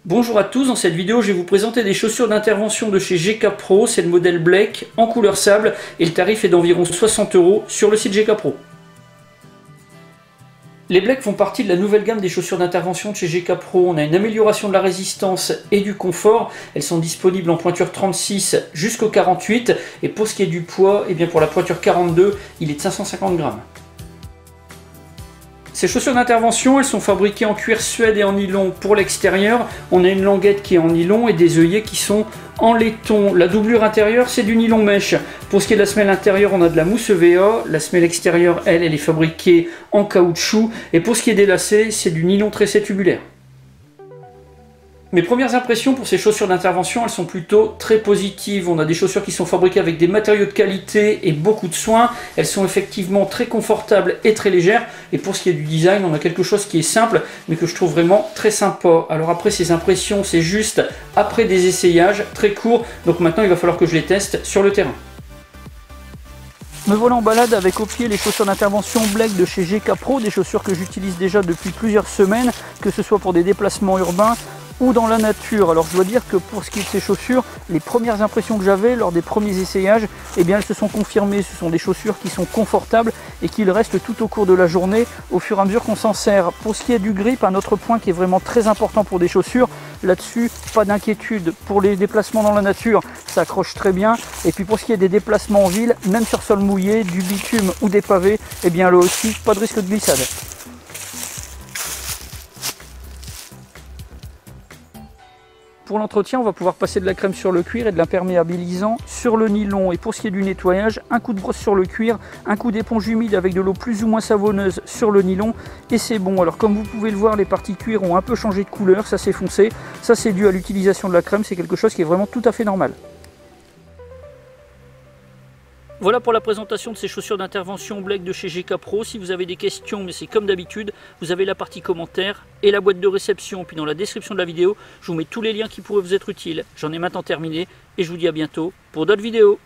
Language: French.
Bonjour à tous, dans cette vidéo je vais vous présenter des chaussures d'intervention de chez GK Pro, c'est le modèle Black en couleur sable et le tarif est d'environ 60 € sur le site GK Pro. Les Black font partie de la nouvelle gamme des chaussures d'intervention de chez GK Pro. On a une amélioration de la résistance et du confort. Elles sont disponibles en pointure 36 jusqu'au 48 et pour ce qui est du poids, eh bien pour la pointure 42, il est de 550 grammes. Ces chaussures d'intervention, elles sont fabriquées en cuir suède et en nylon pour l'extérieur. On a une languette qui est en nylon et des œillets qui sont en laiton. La doublure intérieure, c'est du nylon mèche. Pour ce qui est de la semelle intérieure, on a de la mousse EVA. La semelle extérieure, elle est fabriquée en caoutchouc. Et pour ce qui est des lacets, c'est du nylon tressé tubulaire. Mes premières impressions pour ces chaussures d'intervention, elles sont plutôt très positives. On a des chaussures qui sont fabriquées avec des matériaux de qualité et beaucoup de soins. Elles sont effectivement très confortables et très légères. Et pour ce qui est du design, on a quelque chose qui est simple, mais que je trouve vraiment très sympa. Alors après, ces impressions, c'est juste après des essayages très courts. Donc maintenant, il va falloir que je les teste sur le terrain. Me voilà en balade avec au pied les chaussures d'intervention Black de chez GK Pro, des chaussures que j'utilise déjà depuis plusieurs semaines, que ce soit pour des déplacements urbains ou dans la nature. Alors je dois dire que pour ce qui est de ces chaussures, les premières impressions que j'avais lors des premiers essayages, eh bien elles se sont confirmées. Ce sont des chaussures qui sont confortables et qui le restent tout au cours de la journée au fur et à mesure qu'on s'en sert. Pour ce qui est du grip, un autre point qui est vraiment très important pour des chaussures, là-dessus pas d'inquiétude. Pour les déplacements dans la nature, ça accroche très bien. Et puis pour ce qui est des déplacements en ville, même sur sol mouillé, du bitume ou des pavés, eh bien là aussi pas de risque de glissade. Pour l'entretien, on va pouvoir passer de la crème sur le cuir et de l'imperméabilisant sur le nylon. Et pour ce qui est du nettoyage, un coup de brosse sur le cuir, un coup d'éponge humide avec de l'eau plus ou moins savonneuse sur le nylon et c'est bon. Alors comme vous pouvez le voir, les parties cuir ont un peu changé de couleur, ça s'est foncé. Ça c'est dû à l'utilisation de la crème, c'est quelque chose qui est vraiment tout à fait normal. Voilà pour la présentation de ces chaussures d'intervention Black de chez GK Pro. Si vous avez des questions, mais c'est comme d'habitude, vous avez la partie commentaires et la boîte de réception. Puis dans la description de la vidéo, je vous mets tous les liens qui pourraient vous être utiles. J'en ai maintenant terminé et je vous dis à bientôt pour d'autres vidéos.